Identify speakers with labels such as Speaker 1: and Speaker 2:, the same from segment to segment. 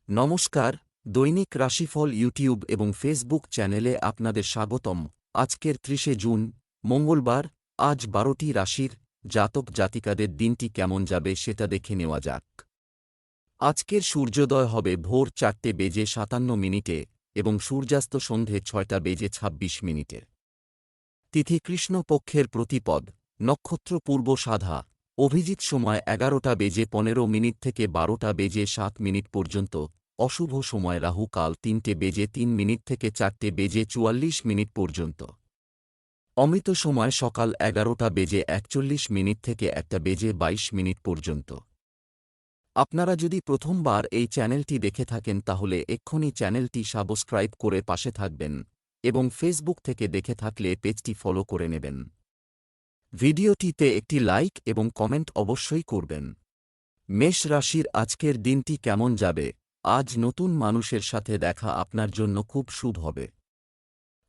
Speaker 1: নমস্কার, দৈনিক রাশিফল ইউটিউব এবং ফেসবুক চ্যানেলে আপনাদের স্বাগতম। আজকের ৩০ জুন, মঙ্গলবার। আজ ১২টি রাশির জাতক জাতিকাদের দিনটি কেমন যাবে সেটা দেখে নেওয়া যাক। আজকের সূর্যোদয় হবে ভোর ৪:৫৭ এবং সূর্যাস্ত সন্ধে ৬:২৬। তিথি কৃষ্ণপক্ষের প্রতিপদ, নক্ষত্র পূর্বসাধা, অভিজিৎ সময় ১১:১৫ থেকে ১২:০৭ পর্যন্ত, অশুভ সময় রাহু কাল ৩:০৩ থেকে ৪:৪৪ পর্যন্ত, অমৃত সময় সকাল ১১:৪১ থেকে ১:২২ পর্যন্ত। আপনারা যদি প্রথমবার এই চ্যানেলটি দেখে থাকেন তাহলে এক্ষুনি চ্যানেলটি সাবস্ক্রাইব করে পাশে থাকবেন এবং ফেসবুক থেকে দেখে থাকলে পেজটি ফলো করে নেবেন। ভিডিওটিতে একটি লাইক এবং কমেন্ট অবশ্যই করবেন। মেষ রাশির আজকের দিনটি কেমন যাবে? আজ নতুন মানুষের সাথে দেখা আপনার জন্য খুব শুভ হবে।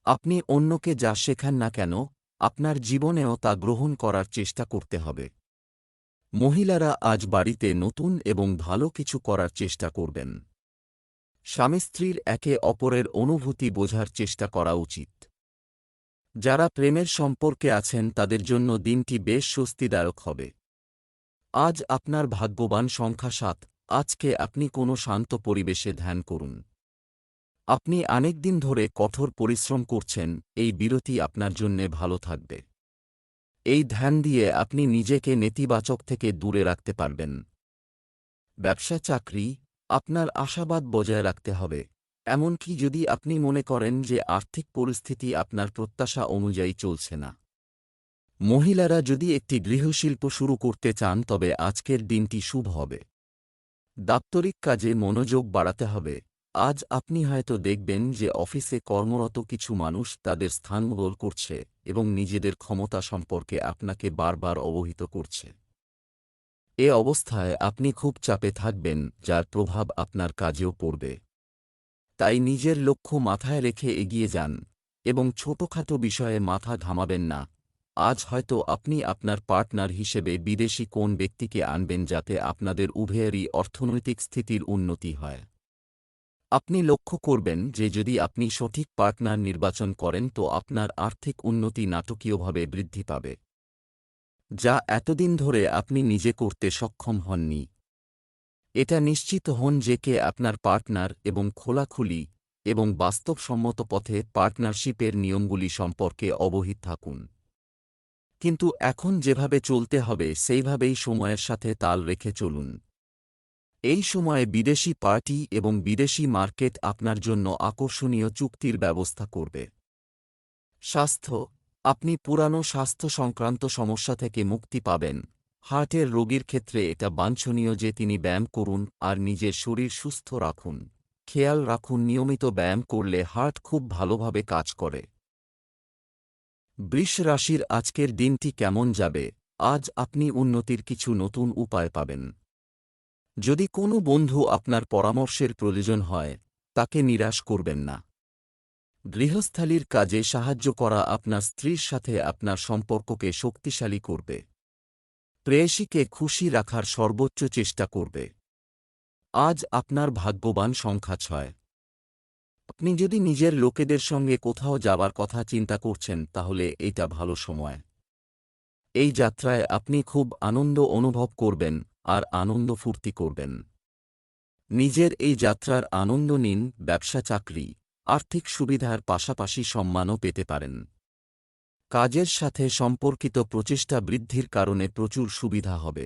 Speaker 1: আপনি অন্যকে যা শেখান না কেন, আপনার জীবনেও তা গ্রহণ করার চেষ্টা করতে হবে। মহিলারা আজ বাড়িতে নতুন এবং ভালো কিছু করার চেষ্টা করবেন। স্বামী স্ত্রীর একে অপরের অনুভূতি বোঝার চেষ্টা করা উচিত। যারা প্রেমের সম্পর্কে আছেন তাদের জন্য দিনটি বেশ স্বস্তিদায়ক হবে। আজ আপনার ভাগ্যবান সংখ্যা ৭। আজকে আপনি কোনো শান্ত পরিবেশে ধ্যান করুন। আপনি অনেক দিন ধরে কঠোর পরিশ্রম করছেন, এই বিরতি আপনার জন্যে ভালো থাকবে। এই ধ্যান দিয়ে আপনি নিজেকে নেতিবাচক থেকে দূরে রাখতে পারবেন। ব্যবসা চাকরি, আপনার আশাবাদ বজায় রাখতে হবে, এমনকি যদি আপনি মনে করেন যে আর্থিক পরিস্থিতি আপনার প্রত্যাশা অনুযায়ী চলছে না। মহিলারা যদি একটি গৃহশিল্প শুরু করতে চান তবে আজকের দিনটি শুভ হবে। দাপ্তরিক কাজে মনোযোগ বাড়াতে হবে। আজ আপনি হয়তো দেখবেন যে অফিসে কর্মরত কিছু মানুষ তাদের স্থান বদল করছে এবং নিজেদের ক্ষমতা সম্পর্কে আপনাকে বারবার অবহিত করছে। এ অবস্থায় আপনি খুব চাপে থাকবেন, যার প্রভাব আপনার কাজেও পড়বে। তাই নিজের লক্ষ্য মাথায় রেখে এগিয়ে যান এবং ছোটখাটো বিষয়ে মাথা ঘামাবেন না। আজ হয়তো আপনি আপনার পার্টনার হিসেবে বিদেশি কোন ব্যক্তিকে আনবেন যাতে আপনাদের উভয়েরই অর্থনৈতিক স্থিতির উন্নতি হয়। আপনি লক্ষ্য করবেন যে যদি আপনি সঠিক পার্টনার নির্বাচন করেন তো আপনার আর্থিক উন্নতি নাটকীয়ভাবে বৃদ্ধি পাবে, যা এতদিন ধরে আপনি নিজে করতে সক্ষম হননি। এটা নিশ্চিত হন যে কে আপনার পার্টনার এবং খোলাখুলি এবং বাস্তবসম্মত পথে পার্টনারশিপের নিয়মগুলি সম্পর্কে অবহিত থাকুন। কিন্তু এখন যেভাবে চলতে হবে সেইভাবেই সময়ের সাথে তাল রেখে চলুন। এই সময়ে বিদেশি পার্টি এবং বিদেশি মার্কেট আপনার জন্য আকর্ষণীয় চুক্তির ব্যবস্থা করবে। স্বাস্থ্য, আপনি পুরানো স্বাস্থ্য সংক্রান্ত সমস্যা থেকে মুক্তি পাবেন। হার্টের রোগীর ক্ষেত্রে এটা বাঞ্ছনীয় যে তিনি ব্যায়াম করুন আর নিজের শরীর সুস্থ রাখুন। খেয়াল রাখুন নিয়মিত ব্যায়াম করলে হার্ট খুব ভালোভাবে কাজ করে। বৃষ রাশির আজকের দিনটি কেমন যাবে? আজ আপনি উন্নতির কিছু নতুন উপায় পাবেন। যদি কোনো বন্ধু আপনার পরামর্শের প্রয়োজন হয়, তাকে নিরাশ করবেন না। গৃহস্থালির কাজে সাহায্য করা আপনার স্ত্রীর সাথে আপনার সম্পর্ককে শক্তিশালী করবে। প্রেয়সীকে খুশি রাখার সর্বোচ্চ চেষ্টা করবে। আজ আপনার ভাগ্যবান সংখ্যা ৬। আপনি যদি নিজের লোকেদের সঙ্গে কোথাও যাবার কথা চিন্তা করছেন তাহলে এটা ভালো সময়। এই যাত্রায় আপনি খুব আনন্দ অনুভব করবেন আর আনন্দ ফুর্তি করবেন। নিজের এই যাত্রার আনন্দ নিন। ব্যবসা চাকরি, আর্থিক সুবিধার পাশাপাশি সম্মানও পেতে পারেন। কাজের সাথে সম্পর্কিত প্রচেষ্টা বৃদ্ধির কারণে প্রচুর সুবিধা হবে।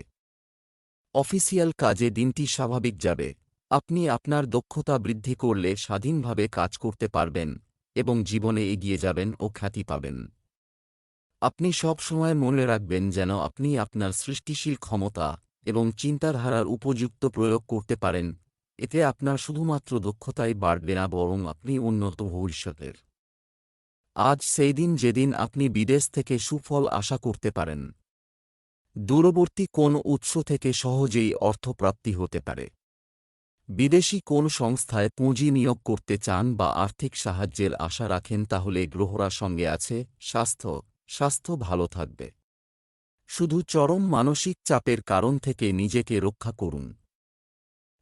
Speaker 1: অফিসিয়াল কাজে দিনটি স্বাভাবিক যাবে। আপনি আপনার দক্ষতা বৃদ্ধি করলে স্বাধীনভাবে কাজ করতে পারবেন এবং জীবনে এগিয়ে যাবেন ও খ্যাতি পাবেন। আপনি সব সময় মনে রাখবেন যেন আপনি আপনার সৃষ্টিশীল ক্ষমতা এবং চিন্তাধারার উপযুক্ত প্রয়োগ করতে পারেন। এতে আপনার শুধুমাত্র দক্ষতাই বাড়বে না বরং আপনি উন্নত ভবিষ্যতের। আজ সেই দিন যেদিন আপনি বিদেশ থেকে সুফল আশা করতে পারেন। দূরবর্তী কোন উৎস থেকে সহজেই অর্থপ্রাপ্তি হতে পারে। বিদেশি কোন সংস্থায় পুঁজি নিয়োগ করতে চান বা আর্থিক সাহায্যের আশা রাখেন তাহলে গ্রহরা সঙ্গে আছে। স্বাস্থ্য ভালো থাকবে। শুধু চরম মানসিক চাপের কারণ থেকে নিজেকে রক্ষা করুন।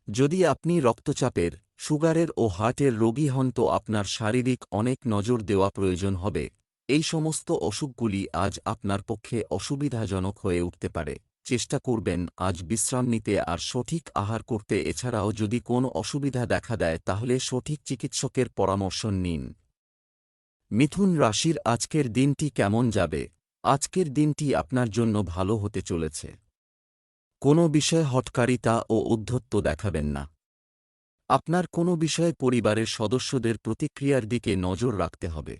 Speaker 1: যদি আপনি রক্তচাপের, সুগারের ও হার্টের রোগী হন তো আপনার শারীরিক অনেক নজর দেওয়া প্রয়োজন হবে। এই সমস্ত অসুখগুলি আজ আপনার পক্ষে অসুবিধাজনক হয়ে উঠতে পারে। চেষ্টা করবেন আজ বিশ্রাম নিতে আর সঠিক আহার করতে। এছাড়াও যদি কোনো অসুবিধা দেখা দেয় তাহলে সঠিক চিকিৎসকের পরামর্শ নিন। মিথুন রাশির আজকের দিনটি কেমন যাবে? আজকের দিনটি আপনার জন্য ভালো হতে চলেছে। কোনো বিষয়ে হঠকারিতা ও ঔদ্ধত্য দেখাবেন না। আপনার কোনো বিষয়ে পরিবারের সদস্যদের প্রতিক্রিয়ার দিকে নজর রাখতে হবে।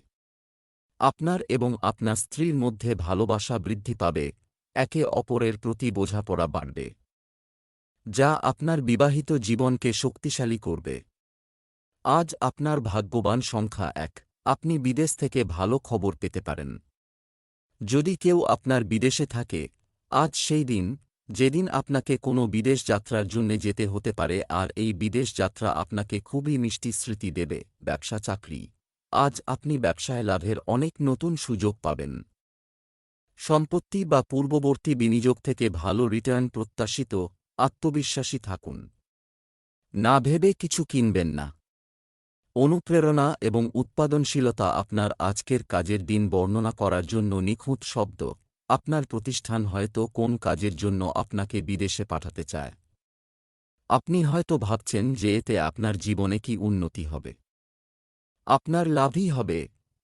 Speaker 1: আপনার এবং আপনার স্ত্রীর মধ্যে ভালোবাসা বৃদ্ধি পাবে, একে অপরের প্রতি বোঝাপড়া বাড়বে, যা আপনার বিবাহিত জীবনকে শক্তিশালী করবে। আজ আপনার ভাগ্যবান সংখ্যা 1। আপনি বিদেশ থেকে ভালো খবর পেতে পারেন। যদি কেউ আপনার বিদেশে থাকে, আজ সেই দিন যেদিন আপনাকে কোনো বিদেশ যাত্রার জন্য যেতে হতে পারে, আর এই বিদেশ যাত্রা আপনাকে খুবই মিষ্টি স্মৃতি দেবে। ব্যবসা চাকরি, আজ আপনি ব্যবসায় লাভের অনেক নতুন সুযোগ পাবেন। সম্পত্তি বা পূর্ববর্তী বিনিয়োগ থেকে ভালো রিটার্ন প্রত্যাশিত। আত্মবিশ্বাসী থাকুন। না ভেবে কিছু কিনবেন না। অনুপ্রেরণা এবং উৎপাদনশীলতা আপনার আজকের কাজের দিন বর্ণনা করার জন্য নিখুঁত শব্দ। আপনার প্রতিষ্ঠান হয়তো কোন কাজের জন্য আপনাকে বিদেশে পাঠাতে চায়। আপনি হয়তো ভাবছেন যে এতে আপনার জীবনে কি উন্নতি হবে। আপনার লাভই হবে,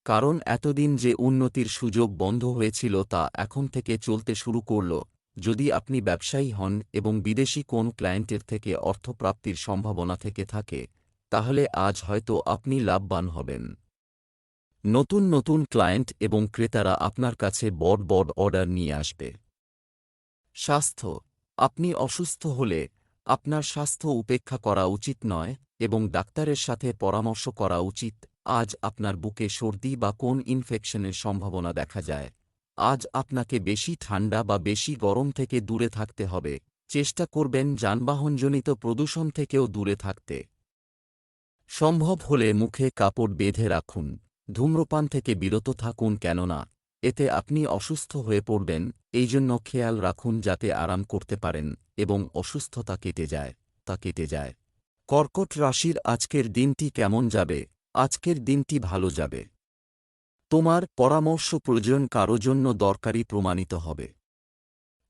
Speaker 1: কারণ এতদিন যে উন্নতির সুযোগ বন্ধ হয়েছিল তা এখন থেকে চলতে শুরু করল। যদি আপনি ব্যবসায়ী হন এবং বিদেশি কোন ক্লায়েন্টের থেকে অর্থপ্রাপ্তির সম্ভাবনা থেকে থাকে, তাহলে আজ হয়তো আপনি লাভবান হবেন। নতুন নতুন ক্লায়েন্ট এবং ক্রেতারা আপনার কাছে বড় বড় অর্ডার নিয়ে আসবে। স্বাস্থ্য, আপনি অসুস্থ হলে আপনার স্বাস্থ্য উপেক্ষা করা উচিত নয় এবং ডাক্তারের সাথে পরামর্শ করা উচিত। আজ আপনার বুকে সর্দি বা কোন ইনফেকশনের সম্ভাবনা দেখা যায়। আজ আপনাকে বেশি ঠান্ডা বা বেশি গরম থেকে দূরে থাকতে হবে। চেষ্টা করবেন যানবাহনজনিত প্রদূষণ থেকেও দূরে থাকতে। সম্ভব হলে মুখে কাপড় বেঁধে রাখুন। ধূম্রপান থেকে বিরত থাকুন, কেননা এতে আপনি অসুস্থ হয়ে পড়বেন। এই জন্য খেয়াল রাখুন যাতে আরাম করতে পারেন এবং অসুস্থতা কেটে যায়। কর্কট রাশির আজকের দিনটি কেমন যাবে? আজকের দিনটি ভালো যাবে। তোমার পরামর্শ প্রয়োজন কারো জন্য দরকারি প্রমাণিত হবে।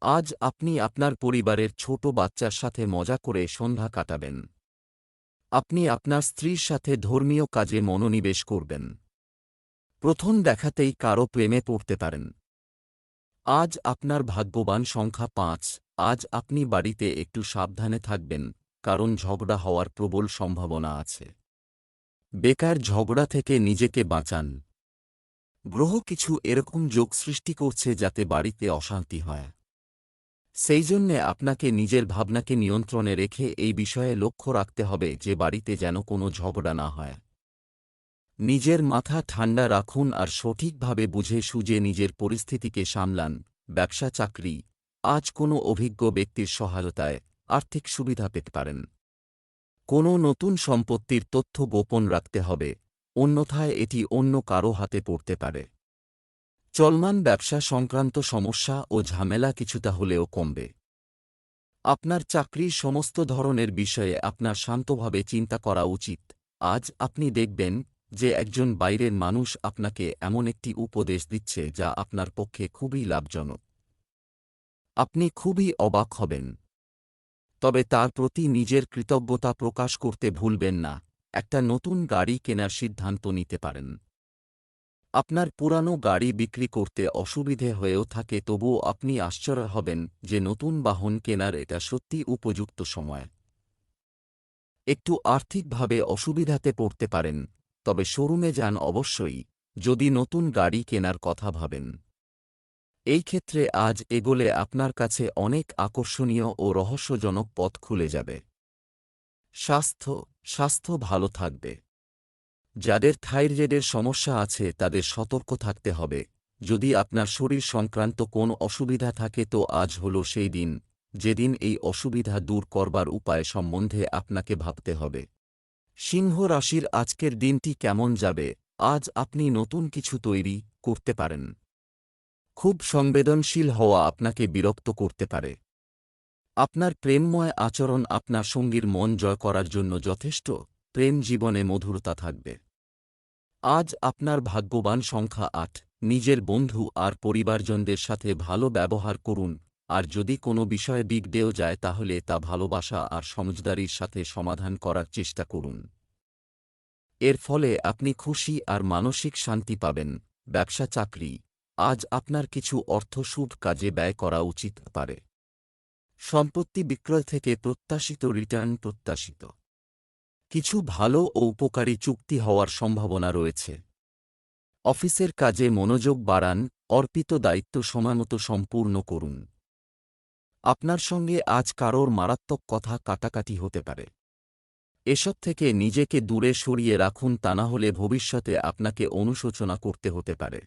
Speaker 1: আজ আপনি আপনার পরিবারের ছোট বাচ্চার সাথে মজা করে সন্ধ্যা কাটাবেন। আপনি আপনার স্ত্রীর সাথে ধর্মীয় কাজে মনোনিবেশ করবেন। প্রথম দেখাতেই কারো প্রেমে পড়তে পারেন। আজ আপনার ভাগ্যবান সংখ্যা 5। আজ আপনি বাড়িতে একটু সাবধানে থাকবেন, কারণ ঝগড়া হওয়ার প্রবল সম্ভাবনা আছে। বেকার ঝগড়া থেকে নিজেকে বাঁচান। গ্রহ কিছু এরকম যোগ সৃষ্টি করছে যাতে বাড়িতে অশান্তি হয়। সেই জন্যে আপনাকে নিজের ভাবনাকে নিয়ন্ত্রণে রেখে এই বিষয়ে লক্ষ্য রাখতে হবে যে বাড়িতে যেন কোনো ঝগড়া না হয়। নিজের মাথা ঠান্ডা রাখুন আর সঠিকভাবে বুঝে সুঝে নিজের পরিস্থিতিকে সামলান। ব্যবসা চাকরি, আজ কোনো অভিজ্ঞ ব্যক্তির সহায়তায় আর্থিক সুবিধা পেতে পারেন। কোনো নতুন সম্পত্তির তথ্য গোপন রাখতে হবে, অন্যথায় এটি অন্য কারো হাতে পড়তে পারে। চলমান ব্যবসা সংক্রান্ত সমস্যা ও ঝামেলা কিছুটা হলেও কমবে। আপনার চাকরির সমস্ত ধরনের বিষয়ে আপনার শান্তভাবে চিন্তা করা উচিত। আজ আপনি দেখবেন যে একজন বাইরের মানুষ আপনাকে এমন একটি উপদেশ দিচ্ছে যা আপনার পক্ষে খুবই লাভজনক। আপনি খুবই অবাক হবেন, তবে তার প্রতি নিজের কৃতজ্ঞতা প্রকাশ করতে ভুলবেন না। একটা নতুন গাড়ি কেনার সিদ্ধান্ত নিতে পারেন। আপনার পুরানো গাড়ি বিক্রি করতে অসুবিধে হয়েও থাকে, তবুও আপনি আশ্চর্য হবেন যে নতুন বাহন কেনার এটা সত্যি উপযুক্ত সময়। একটু আর্থিকভাবে অসুবিধাতে পড়তে পারেন, তবে শোরুমে যান অবশ্যই যদি নতুন গাড়ি কেনার কথা ভাবেন। এই ক্ষেত্রে আজ এগোলে আপনার কাছে অনেক আকর্ষণীয় ও রহস্যজনক পথ খুলে যাবে। স্বাস্থ্য ভালো থাকবে। যাদের থাইরয়েডের সমস্যা আছে তাদের সতর্ক থাকতে হবে। যদি আপনার শরীর সংক্রান্ত কোন অসুবিধা থাকে তো আজ হল সেই দিন যেদিন এই অসুবিধা দূর করবার উপায় সম্বন্ধে আপনাকে ভাবতে হবে। সিংহ রাশির আজকের দিনটি কেমন যাবে? আজ আপনি নতুন কিছু তৈরি করতে পারেন। খুব সংবেদনশীল হওয়া আপনাকে বিরক্ত করতে পারে। আপনার প্রেমময় আচরণ আপনার সঙ্গীর মন জয় করার জন্য যথেষ্ট। প্রেম জীবনে মধুরতা থাকবে। আজ আপনার ভাগ্যবান সংখ্যা ৮। নিজের বন্ধু আর পরিবারজনদের সাথে ভালো ব্যবহার করুন, আর যদি কোনো বিষয়ে বিগড়েও যায় তাহলে তা ভালোবাসা আর সমঝদারির সাথে সমাধান করার চেষ্টা করুন। এর ফলে আপনি খুশি আর মানসিক শান্তি পাবেন। ব্যবসা চাকরি, আজ আপনার কিছু অর্থ শুভ কাজে ব্যয় করা উচিত পারে। সম্পত্তি বিক্রয় থেকে প্রত্যাশিত রিটার্ন প্রত্যাশিত। কিছু ভালো ও উপকারী চুক্তি হওয়ার সম্ভাবনা রয়েছে। অফিসের কাজে মনোযোগ বাড়ান, অর্পিত দায়িত্ব সময়মতো সম্পূর্ণ করুন। আপনার সঙ্গে আজ কারোর মারাত্মক কথা কাটাকাটি হতে পারে। এসব থেকে নিজেকে দূরে সরিয়ে রাখুন, তা না হলে ভবিষ্যতে আপনাকে অনুশোচনা করতে হতে পারে।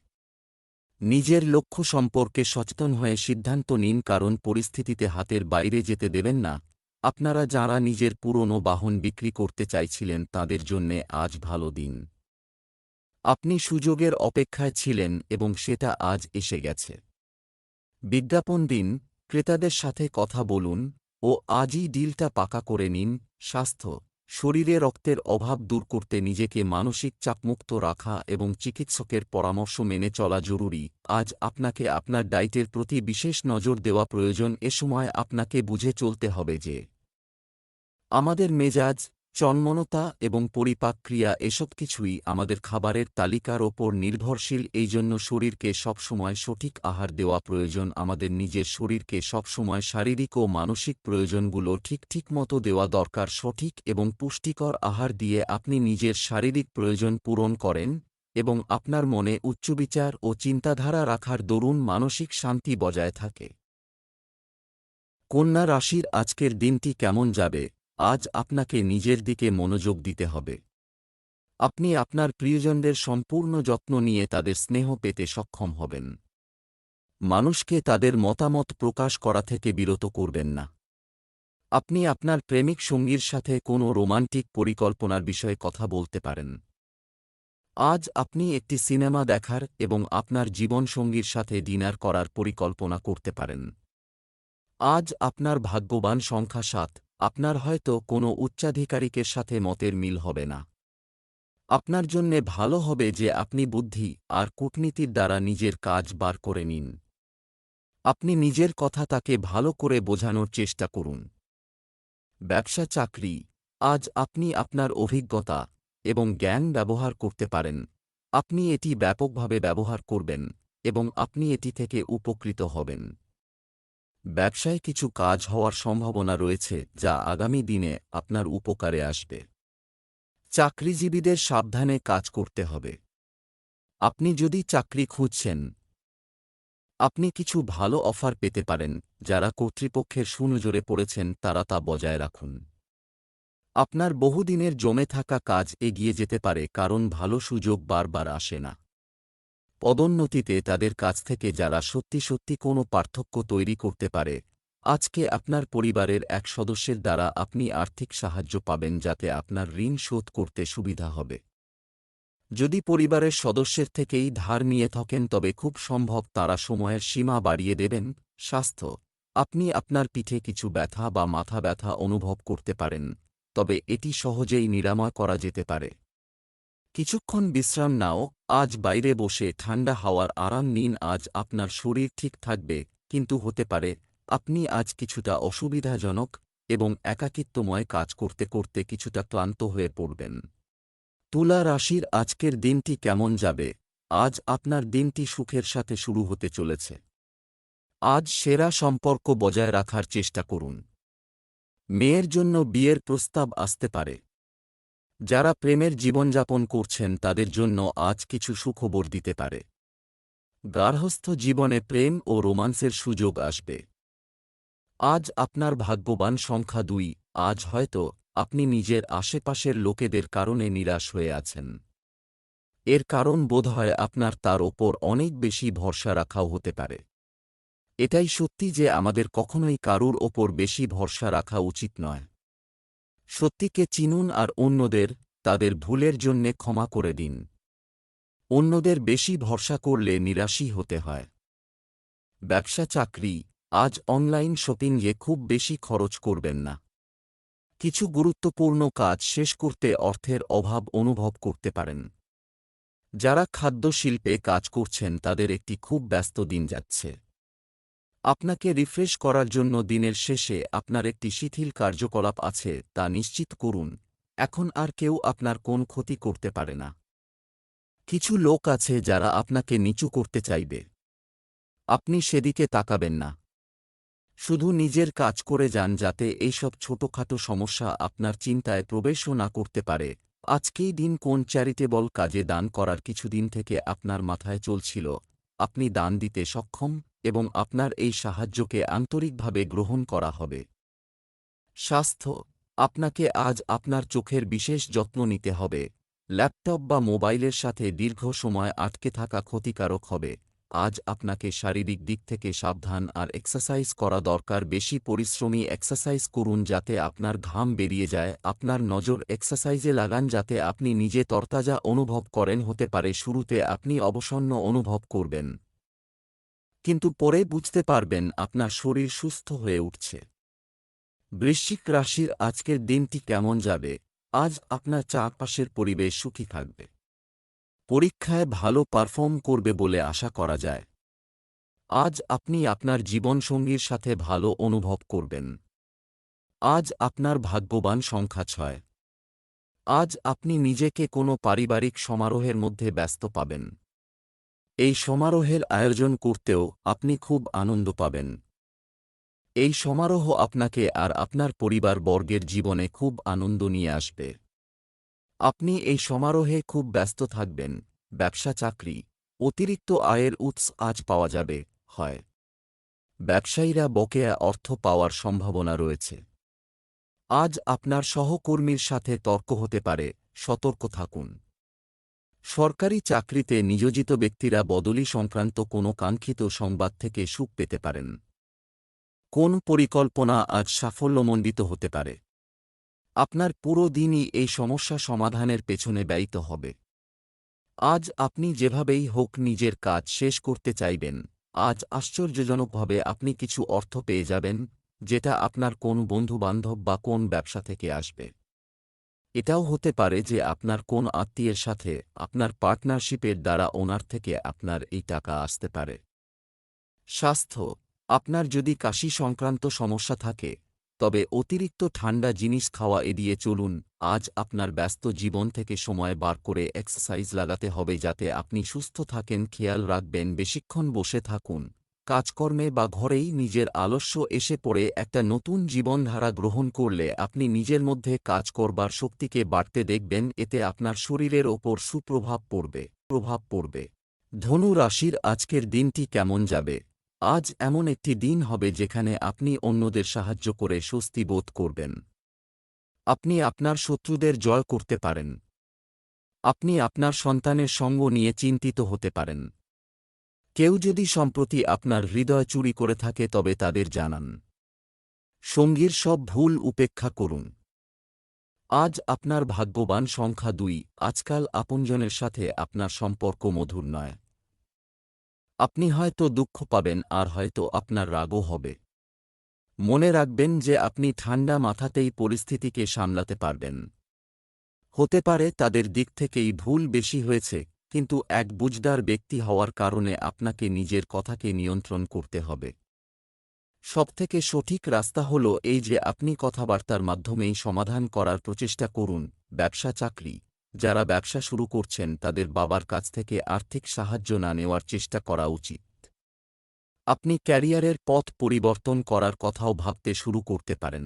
Speaker 1: নিজের লক্ষ্য সম্পর্কে সচেতন হয়ে সিদ্ধান্ত নিন, কারণ পরিস্থিতিতে হাতের বাইরে যেতে দেবেন না। আপনারা যাঁরা নিজের পুরনো বাহন বিক্রি করতে চাইছিলেন তাদের জন্যে আজ ভালো দিন। আপনি সুযোগের অপেক্ষায় ছিলেন এবং সেটা আজ এসে গেছে। বিজ্ঞাপন দিন, ক্রেতাদের সাথে কথা বলুন ও আজই ডিলটা পাকা করে নিন। স্বাস্থ্য, শরীরে রক্তের অভাব দূর করতে নিজেকে মানসিক চাপমুক্ত রাখা এবং চিকিৎসকের পরামর্শ মেনে চলা জরুরি। আজ আপনাকে আপনার ডায়েটের প্রতি বিশেষ নজর দেওয়া প্রয়োজন। এ সময় আপনাকে বুঝে চলতে হবে যে আমাদের মেজাজ, চনমনতা এবং পরিপাক ক্রিয়া এসব কিছুই আমাদের খাবারের তালিকার ওপর নির্ভরশীল। এই জন্য শরীরকে সবসময় সঠিক আহার দেওয়া প্রয়োজন। আমাদের নিজের শরীরকে সবসময় শারীরিক ও মানসিক প্রয়োজনগুলো ঠিক মতো দেওয়া দরকার। সঠিক এবং পুষ্টিকর আহার দিয়ে আপনি নিজের শারীরিক প্রয়োজন পূরণ করেন এবং আপনার মনে উচ্চবিচার ও চিন্তাধারা রাখার দরুন মানসিক শান্তি বজায় থাকে। কন্যা রাশির আজকের দিনটি কেমন যাবে? আজ আপনাকে নিজের দিকে মনোযোগ দিতে হবে। আপনি আপনার প্রিয়জনদের সম্পূর্ণ যত্ন নিয়ে তাদের স্নেহ পেতে সক্ষম হবেন। মানুষকে তাদের মতামত প্রকাশ করা থেকে বিরত করবেন না। আপনি আপনার প্রেমিক সঙ্গীর সাথে কোনো রোমান্টিক পরিকল্পনার বিষয়ে কথা বলতে পারেন। আজ আপনি একটি সিনেমা দেখার এবং আপনার জীবনসঙ্গীর সাথে ডিনার করার পরিকল্পনা করতে পারেন। আজ আপনার ভাগ্যবান সংখ্যা ৭। আপনার হয়তো কোনো উচ্চাধিকারিকের সাথে মতের মিল হবে না। আপনার জন্যে ভালো হবে যে আপনি বুদ্ধি আর কূটনীতির দ্বারা নিজের কাজ বার করে নিন। আপনি নিজের কথা তাকে ভালো করে বোঝানোর চেষ্টা করুন। ব্যবসা চাকরি, আজ আপনি আপনার অভিজ্ঞতা এবং জ্ঞান ব্যবহার করতে পারেন। আপনি এটি ব্যাপকভাবে ব্যবহার করবেন এবং আপনি এটি থেকে উপকৃত হবেন। ব্যবসায় কিছু কাজ হওয়ার সম্ভাবনা রয়েছে যা আগামী দিনে আপনার উপকারে আসবে। চাকরিজীবীদের সাবধানে কাজ করতে হবে। আপনি যদি চাকরি খুঁজছেন, আপনি কিছু ভালো অফার পেতে পারেন। যারা কর্তৃপক্ষের সুনজরে পড়েছেন তারা তা বজায় রাখুন। আপনার বহুদিনের জমে থাকা কাজ এগিয়ে যেতে পারে, কারণ ভালো সুযোগ বারবার আসে না। পদোন্নতিতে তাদের কাছ থেকে যারা সত্যি কোনো পার্থক্য তৈরি করতে পারে। আজকে আপনার পরিবারের এক সদস্যের দ্বারা আপনি আর্থিক সাহায্য পাবেন, যাতে আপনার ঋণ শোধ করতে সুবিধা হবে। যদি পরিবারের সদস্যের থেকেই ধার নিয়ে থাকেন তবে খুব সম্ভব তারা সময়ের সীমা বাড়িয়ে দেবেন। স্বাস্থ্য, আপনি আপনার পিঠে কিছু ব্যথা বা মাথা ব্যথা অনুভব করতে পারেন, তবে এটি সহজেই নিরাময় করা যেতে পারে। কিছুক্ষণ বিশ্রাম নাও, আজ বাইরে বসে ঠান্ডা হাওয়ার আরাম নিন। আজ আপনার শরীর ঠিক থাকবে, কিন্তু হতে পারে আপনি আজ কিছুটা অসুবিধাজনক এবং একাকিত্বময় কাজ করতে করতে কিছুটা ক্লান্ত হয়ে পড়বেন। তুলা রাশির আজকের দিনটি কেমন যাবে? আজ আপনার দিনটি সুখের সাথে শুরু হতে চলেছে। আজ সেরা সম্পর্ক বজায় রাখার চেষ্টা করুন। মেয়ের জন্য বিয়ের প্রস্তাব আসতে পারে। যারা প্রেমের জীবনযাপন করছেন তাদের জন্য আজ কিছু সুখবর দিতে পারে। গার্হস্থ্য জীবনে প্রেম ও রোমান্সের সুযোগ আসবে। আজ আপনার ভাগ্যবান সংখ্যা ২। আজ হয়তো আপনি নিজের আশেপাশের লোকেদের কারণে নিরাশ হয়ে আছেন। এর কারণ বোধহয় আপনার তার ওপর অনেক বেশি ভরসা রাখাও হতে পারে। এটাই সত্যি যে আমাদের কখনোই কারুর ওপর বেশি ভরসা রাখা উচিত নয়। সত্যিকে চিনুন আর অন্যদের তাদের ভুলের জন্যে ক্ষমা করে দিন। অন্যদের বেশি ভরসা করলে নিরাশই হতে হয়। ব্যবসা চাকরি, আজ অনলাইন শপিংয়ে খুব বেশি খরচ করবেন না। কিছু গুরুত্বপূর্ণ কাজ শেষ করতে অর্থের অভাব অনুভব করতে পারেন। যারা খাদ্য শিল্পে কাজ করছেন তাদের একটি খুব ব্যস্ত দিন যাচ্ছে। আপনাকে রিফ্রেশ করার জন্য দিনের শেষে আপনার একটি শিথিল কার্যকলাপ আছে তা নিশ্চিত করুন। এখন আর কেউ আপনার কোন ক্ষতি করতে পারে না। কিছু লোক আছে যারা আপনাকে নিচু করতে চাইবে। আপনি সেদিকে তাকাবেন না। শুধু নিজের কাজ করে যান যাতে এইসব ছোটখাটো সমস্যা আপনার চিন্তায় প্রবেশও না করতে পারে। আজকেই দিন কোন চ্যারিটেবল কাজে দান করার কিছুদিন থেকে আপনার মাথায় চলছিল। আপনি দান দিতে সক্ষম এবং আপনার এই সাহায্যকে আন্তরিকভাবে গ্রহণ করা হবে। স্বাস্থ্য, আপনাকে আজ আপনার চোখের বিশেষ যত্ন নিতে হবে। ল্যাপটপ বা মোবাইলের সাথে দীর্ঘ সময় আটকে থাকা ক্ষতিকারক হবে। আজ আপনাকে শারীরিক দিক থেকে সাবধান আর এক্সারসাইজ করা দরকার। বেশি পরিশ্রমী এক্সারসাইজ করুন যাতে আপনার ঘাম বেরিয়ে যায়। আপনার নজর এক্সারসাইজে লাগান যাতে আপনি নিজে তরতাজা অনুভব করেন। হতে পারে শুরুতে আপনি অবসন্ন অনুভব করবেন, কিন্তু পরে বুঝতে পারবেন আপনার শরীর সুস্থ হয়ে উঠছে। বৃশ্চিক রাশির আজকের দিনটি কেমন যাবে? আজ আপনার চারপাশের পরিবেশ সুখী থাকবে। পরীক্ষায় ভালো পারফর্ম করবে বলে আশা করা যায়। আজ আপনি আপনার জীবনসঙ্গীর সাথে ভালো অনুভব করবেন। আজ আপনার ভাগ্যবান সংখ্যা 6। আজ আপনি নিজেকে কোনো পারিবারিক সমারোহের মধ্যে ব্যস্ত পাবেন। এই সমারোহের আয়োজন করতেও আপনি খুব আনন্দ পাবেন। এই সমারোহ আপনাকে আর আপনার পরিবারবর্গের জীবনে খুব আনন্দ নিয়ে আসবে। আপনি এই সমারোহে খুব ব্যস্ত থাকবেন। ব্যবসা চাকরি, অতিরিক্ত আয়ের উৎস আজ পাওয়া যাবে। হয় ব্যবসায়ীরা বকেয়া অর্থ পাওয়ার সম্ভাবনা রয়েছে। আজ আপনার সহকর্মীর সাথে তর্ক হতে পারে, সতর্ক থাকুন। সরকারি চাকরিতে নিয়োজিত ব্যক্তিরা বদলি সংক্রান্ত কোনো কাঙ্ক্ষিত সংবাদ থেকে সুখ পেতে পারেন। কোন পরিকল্পনা আজ সাফল্যমণ্ডিত হতে পারে। আপনার পুরো দিনই এই সমস্যা সমাধানের পেছনে ব্যয়িত হবে। আজ আপনি যেভাবেই হোক নিজের কাজ শেষ করতে চাইবেন। আজ আশ্চর্যজনকভাবে আপনি কিছু অর্থ পেয়ে যাবেন, যেটা আপনার কোন বন্ধুবান্ধব বা কোন ব্যবসা থেকে আসবে। এটাও হতে পারে যে আপনার কোন আত্মীয়ের সাথে আপনার পার্টনারশিপের দ্বারা ওনার থেকে আপনার এই টাকা আসতে পারে। স্বাস্থ্য, আপনার যদি কাশি সংক্রান্ত সমস্যা থাকে তবে অতিরিক্ত ঠান্ডা জিনিস খাওয়া এড়িয়ে চলুন। আজ আপনার ব্যস্ত জীবন থেকে সময় বার করে এক্সারসাইজ লাগাতে হবে যাতে আপনি সুস্থ থাকেন। খেয়াল রাখবেন বেশিক্ষণ বসে থাকুন কাজকর্মে বা ঘরেই নিজের আলস্য এসে পড়ে একটা নতুন জীবনধারা গ্রহণ করলে আপনি নিজের মধ্যে কাজ করবার শক্তিকে বাড়তে দেখবেন। এতে আপনার শরীরের ওপর সুপ্রভাব পড়বে। ধনু রাশির আজকের দিনটি কেমন যাবে? আজ এমন একটি দিন হবে যেখানে আপনি অন্যদের সাহায্য করে স্বস্তি বোধ করবেন। আপনি আপনার শত্রুদের জয় করতে পারেন। আপনি আপনার সন্তানের সঙ্গ নিয়ে চিন্তিত হতে পারেন। কেউ যদি সম্প্রতি আপনার হৃদয় চুরি করে থাকে তবে তাদের জানান। সঙ্গীর সব ভুল উপেক্ষা করুন। আজ আপনার ভাগ্যবান সংখ্যা 2। আজকাল আপনজনের সাথে আপনার সম্পর্ক মধুর নয়। আপনি হয়তো দুঃখ পাবেন আর হয়তো আপনার রাগও হবে। মনে রাখবেন যে আপনি ঠান্ডা মাথাতেই পরিস্থিতিকে সামলাতে পারবেন। হতে পারে তাদের দিক থেকেই ভুল বেশি হয়েছে, কিন্তু এক বুঝদার ব্যক্তি হওয়ার কারণে আপনাকে নিজের কথাকে নিয়ন্ত্রণ করতে হবে। সবথেকে সঠিক রাস্তা হল এই যে আপনি কথাবার্তার মাধ্যমেই সমাধান করার প্রচেষ্টা করুন। ব্যবসা চাকরি, যারা ব্যবসা শুরু করছেন তাদের বাবার কাছ থেকে আর্থিক সাহায্য না নেওয়ার চেষ্টা করা উচিত। আপনি ক্যারিয়ারের পথ পরিবর্তন করার কথাও ভাবতে শুরু করতে পারেন।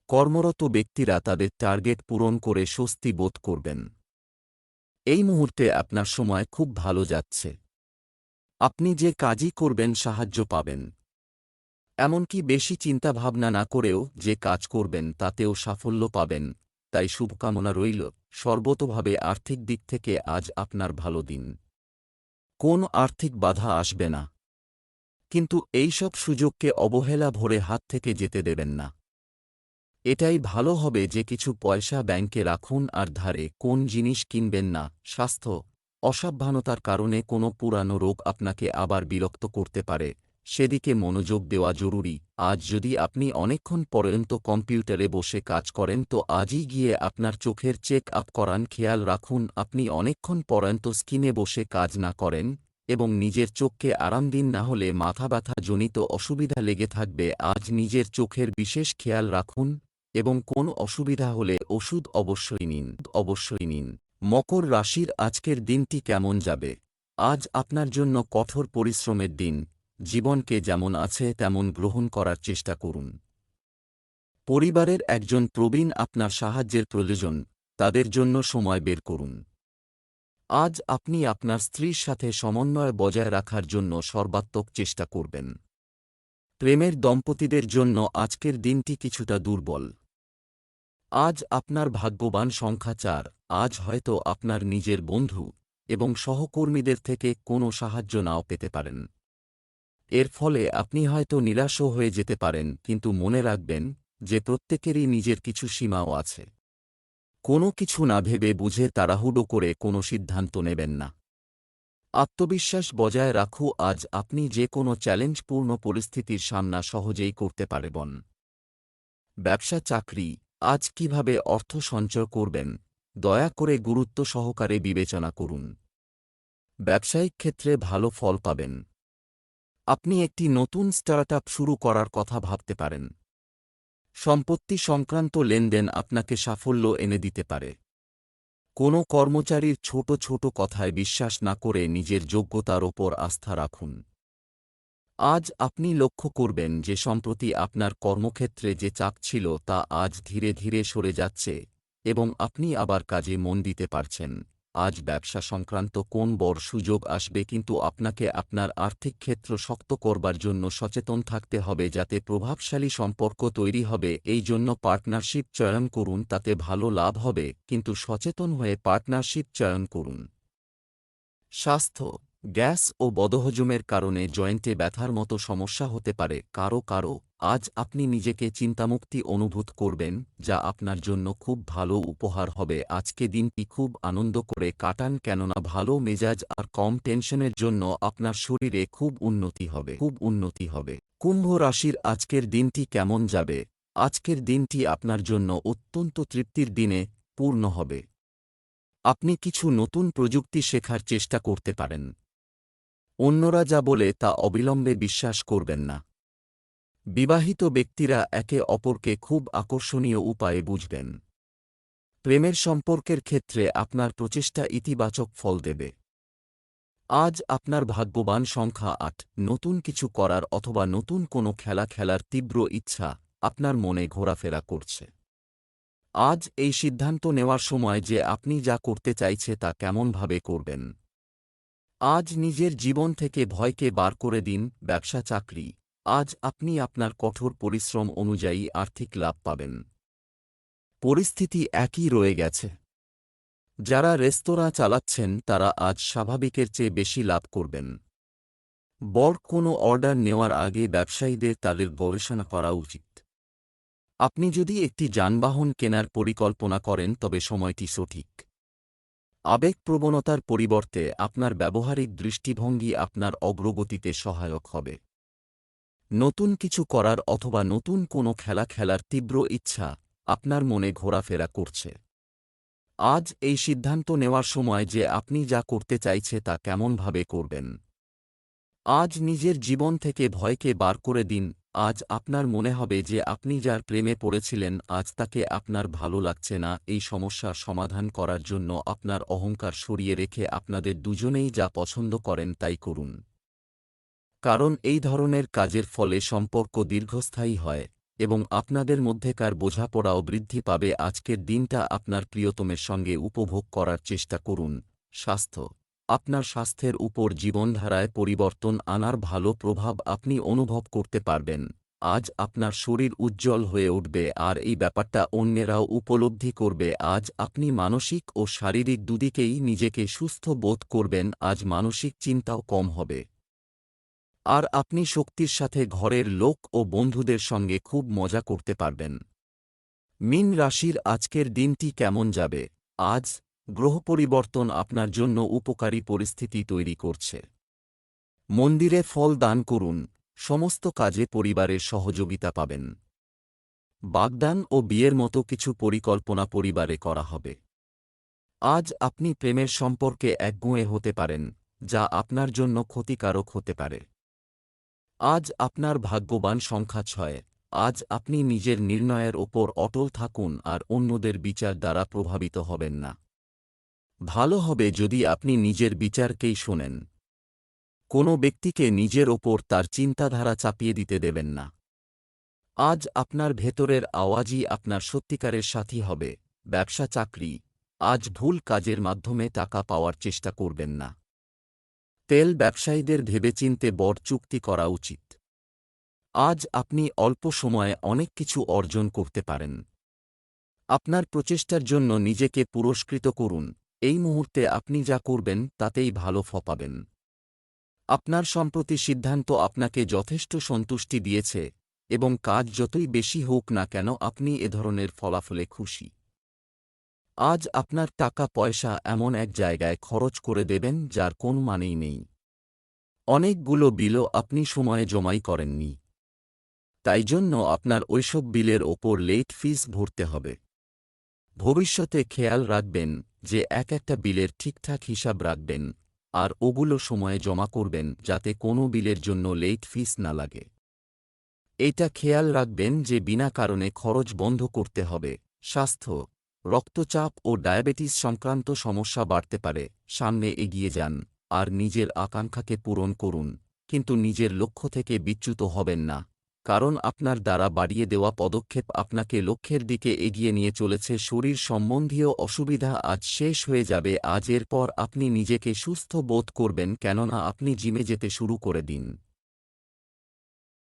Speaker 1: কর্মরত ব্যক্তিরা তাদের টার্গেট পূরণ করে স্বস্তি বোধ করবেন। এই মুহূর্তে আপনার সময় খুব ভালো যাচ্ছে। আপনি যে কাজই করবেন সাহায্য পাবেন। এমনকি বেশি চিন্তাভাবনা না করেও যে কাজ করবেন তাতেও সাফল্য পাবেন। তাই শুভকামনা রইল। সর্বতোভাবে আর্থিক দিক থেকে আজ আপনার ভালো দিন। কোন আর্থিক বাধা আসবে না, কিন্তু এইসব সুযোগকে অবহেলা ভরে হাত থেকে যেতে দেবেন না। এটাই ভালো হবে যে কিছু পয়সা ব্যাংকে রাখুন আর ধারে কোন জিনিস কিনবেন না। স্বাস্থ্য, অসাবধানতার কারণে কোনো পুরানো রোগ আপনাকে আবার বিরক্ত করতে পারে। সেদিকে মনোযোগ দেওয়া জরুরি। আজ যদি আপনি অনেকক্ষণ পর্যন্ত কম্পিউটারে বসে কাজ করেন তো আজই গিয়ে আপনার চোখের চেক আপ করান। খেয়াল রাখুন আপনি অনেকক্ষণ পর্যন্ত স্ক্রিনে বসে কাজ না করেন এবং নিজের চোখকে আরাম দিন, না হলে মাথা ব্যথা জনিত অসুবিধা লেগে থাকবে। আজ নিজের চোখের বিশেষ খেয়াল রাখুন এবং কোনো অসুবিধা হলে ওষুধ অবশ্যই নিন। মকর রাশির আজকের দিনটি কেমন যাবে? আজ আপনার জন্য কঠোর পরিশ্রমের দিন। জীবনকে যেমন আছে তেমন গ্রহণ করার চেষ্টা করুন। পরিবারের একজন প্রবীণ আপনার সাহায্যের প্রয়োজন, তাদের জন্য সময় বের করুন। আজ আপনি আপনার স্ত্রীর সাথে সমন্বয় বজায় রাখার জন্য সর্বাত্মক চেষ্টা করবেন। প্রেমের দম্পতিদের জন্য আজকের দিনটি কিছুটা দুর্বল। আজ আপনার ভাগ্যবান সংখ্যা 4। আজ হয়তো আপনার নিজের বন্ধু এবং সহকর্মীদের থেকে কোনো সাহায্য নাও পেতে পারেন। এর ফলে আপনি হয়তো নিরাশও হয়ে যেতে পারেন, কিন্তু মনে রাখবেন যে প্রত্যেকেরই নিজের কিছু সীমাও আছে। কোনো কিছু না ভেবে বুঝে তাড়াহুড়ো করে কোনো সিদ্ধান্ত নেবেন না। আত্মবিশ্বাস বজায় রাখু। আজ আপনি যে কোনো চ্যালেঞ্জপূর্ণ পরিস্থিতির সামনা সহজেই করতে পারবেন। ব্যবসা চাকরি, আজ কিভাবে অর্থ সঞ্চয় করবেন, দয়া করে গুরুত্ব সহকারে বিবেচনা করুন। ব্যবসায়িক ক্ষেত্রে ভালো ফল পাবেন। আপনি একটি নতুন স্টার্টআপ শুরু করার কথা ভাবতে পারেন। সম্পত্তি সংক্রান্ত লেনদেন আপনাকে সাফল্য এনে দিতে পারে। কোনো কর্মচারীর ছোট ছোট কথায় বিশ্বাস না করে নিজের যোগ্যতার ওপর আস্থা রাখুন। আজ আপনি লক্ষ্য করবেন যে সম্প্রতি আপনার কর্মক্ষেত্রে যে চাপ ছিল তা আজ ধীরে ধীরে সরে যাচ্ছে এবং আপনি আবার কাজে মন দিতে পারছেন। আজ ব্যবসা সংক্রান্ত কোন বড় সুযোগ আসবে, কিন্তু আপনাকে আপনার আর্থিক ক্ষেত্র শক্ত করবার জন্য সচেতন থাকতে হবে যাতে প্রভাবশালী সম্পর্ক তৈরি হবে। এই জন্য পার্টনারশিপ চয়ন করুন, তাতে ভালো লাভ হবে, কিন্তু সচেতন হয়ে পার্টনারশিপ চয়ন করুন। স্বাস্থ্য, গ্যাস ও বদহজমের কারণে জয়েন্টে ব্যথার মতো সমস্যা হতে পারে কারো। আজ আপনি নিজেকে চিন্তামুক্তি অনুভূত করবেন, যা আপনার জন্য খুব ভালো উপহার হবে। আজকে দিনটি খুব আনন্দ করে কাটান, কেননা ভালো মেজাজ আর কম টেনশনের জন্য আপনার শরীরে খুব উন্নতি হবে। কুম্ভ রাশির আজকের দিনটি কেমন যাবে? আজকের দিনটি আপনার জন্য অত্যন্ত তৃপ্তির দিনে পূর্ণ হবে। আপনি কিছু নতুন প্রযুক্তি শেখার চেষ্টা করতে পারেন। অন্যরা যা বলে তা অবিলম্বে বিশ্বাস করবেন না। বিবাহিত ব্যক্তিরা একে অপরকে খুব আকর্ষণীয় উপায়ে বুঝবেন। প্রেমের সম্পর্কের ক্ষেত্রে আপনার প্রচেষ্টা ইতিবাচক ফল দেবে। আজ আপনার ভাগ্যবান সংখ্যা 8। নতুন কিছু করার অথবা নতুন কোনো খেলা খেলার তীব্র ইচ্ছা আপনার মনে ঘোরাফেরা করছে। আজ এই সিদ্ধান্ত নেওয়ার সময় যে আপনি যা করতে চাইছে তা কেমনভাবে করবেন। আজ নিজের জীবন থেকে ভয়কে বার করে দিন। ব্যবসা চাকরি, আজ আপনি আপনার কঠোর পরিশ্রম অনুযায়ী আর্থিক লাভ পাবেন। পরিস্থিতি একই রয়ে গেছে। যারা রেস্তোরাঁ চালাচ্ছেন তারা আজ স্বাভাবিকের চেয়ে বেশি লাভ করবেন। বড় কোনো অর্ডার নেওয়ার আগে ব্যবসায়ীদের তাদের গবেষণা করা উচিত। আপনি যদি একটি যানবাহন কেনার পরিকল্পনা করেন তবে সময়টি সঠিক। আবেগপ্রবণতার পরিবর্তে আপনার ব্যবহারিক দৃষ্টিভঙ্গি আপনার অগ্রগতিতে সহায়ক হবে। নতুন কিছু করার অথবা নতুন কোনো খেলা খেলার তীব্র ইচ্ছা আপনার মনে ঘোরাফেরা করছে। আজ এই সিদ্ধান্ত নেওয়ার সময় যে আপনি যা করতে চাইছে তা কেমনভাবে করবেন। আজ নিজের জীবন থেকে ভয়কে বার করে দিন। আজ আপনার মনে হবে যে আপনি যার প্রেমে পড়েছিলেন আজ তাকে আপনার ভালো লাগছে না। এই সমস্যার সমাধান করার জন্য আপনার অহংকার সরিয়ে রেখে আপনাদের দুজনেই যা পছন্দ করেন তাই করুন। কারণ এই ধরনের কাজের ফলে সম্পর্ক দীর্ঘস্থায়ী হয় এবং আপনাদের মধ্যেকার বোঝাপড়াও বৃদ্ধি পাবে। আজকের দিনটা আপনার প্রিয়তমের সঙ্গে উপভোগ করার চেষ্টা করুন। স্বাস্থ্য, আপনার স্বাস্থ্যের উপর জীবনধারায় পরিবর্তন আনার ভালো প্রভাব আপনি অনুভব করতে পারবেন। আজ আপনার শরীর উজ্জ্বল হয়ে উঠবে আর এই ব্যাপারটা অন্যেরাও উপলব্ধি করবে। আজ আপনি মানসিক ও শারীরিক দুদিকেই নিজেকে সুস্থ বোধ করবেন। আজ মানসিক চিন্তাও কম হবে আর আপনি শক্তির সাথে ঘরের লোক ও বন্ধুদের সঙ্গে খুব মজা করতে পারবেন। মীন রাশির আজকের দিনটি কেমন যাবে? আজ গ্রহ পরিবর্তন আপনার জন্য উপকারী পরিস্থিতি তৈরি করছে। মন্দিরে ফল দান করুন, সমস্ত কাজে পরিবারের সহযোগিতা পাবেন। বাগদান ও বিয়ের মতো কিছু পরিকল্পনা পরিবারে করা হবে। আজ আপনি প্রেমের সম্পর্কে একগুঁয়ে হতে পারেন, যা আপনার জন্য ক্ষতিকারক হতে পারে। আজ আপনার ভাগ্যবান সংখ্যা 6। আজ আপনি নিজের নির্ণয়ের ওপর অটল থাকুন আর অন্যদের বিচার দ্বারা প্রভাবিত হবেন না। ভালো হবে যদি আপনি নিজের বিচারকেই শোনেন। কোনো ব্যক্তিকে নিজের ওপর তার চিন্তাধারা চাপিয়ে দিতে দেবেন না। আজ আপনার ভেতরের আওয়াজই আপনার সত্যিকারের সাথী হবে। ব্যবসা চাকরি, আজ ভুল কাজের মাধ্যমে টাকা পাওয়ার চেষ্টা করবেন না। তেল ব্যবসায়ীদের ভেবেচিন্তে বড় চুক্তি করা উচিত। আজ আপনি অল্প সময়ে অনেক কিছু অর্জন করতে পারেন। আপনার প্রচেষ্টার জন্য নিজেকে পুরস্কৃত করুন। এই মুহূর্তে আপনি যা করবেন তাতেই ভালো ফল পাবেন। আপনার সম্প্রতি সিদ্ধান্ত আপনাকে যথেষ্ট সন্তুষ্টি দিয়েছে এবং কাজ যতই বেশি হোক না কেন আপনি এ ধরনের ফলাফলে খুশি। আজ আপনার টাকা পয়সা এমন এক জায়গায় খরচ করে দেবেন যার কোনো মানেই নেই। অনেকগুলো বিলও আপনি সময়ে জমাই করেননি, তাই জন্য আপনার ওইসব বিলের ওপর লেট ফিস ভরতে হবে। ভবিষ্যতে খেয়াল রাখবেন যে একটা বিলের ঠিকঠাক হিসাব রাখবেন আর ওগুলো সময়ে জমা করবেন যাতে কোনো বিলের জন্য লেট ফিস না লাগে। এটা খেয়াল রাখবেন যে বিনা কারণে খরচ বন্ধ করতে হবে। স্বাস্থ্য, রক্তচাপ ও ডায়াবেটিস সংক্রান্ত সমস্যা বাড়তে পারে। সামনে এগিয়ে যান আর নিজের আকাঙ্ক্ষাকে পূরণ করুন, কিন্তু নিজের লক্ষ্য থেকে বিচ্যুত হবেন না, কারণ আপনার দ্বারা বাড়িয়ে দেওয়া পদক্ষেপ আপনাকে লক্ষ্যের দিকে এগিয়ে নিয়ে চলেছে। শরীর সম্বন্ধীয় অসুবিধা আজ শেষ হয়ে যাবে। আজ এরপর আপনি নিজেকে সুস্থ বোধ করবেন, কেননা আপনি জিমে যেতে শুরু করে দিন।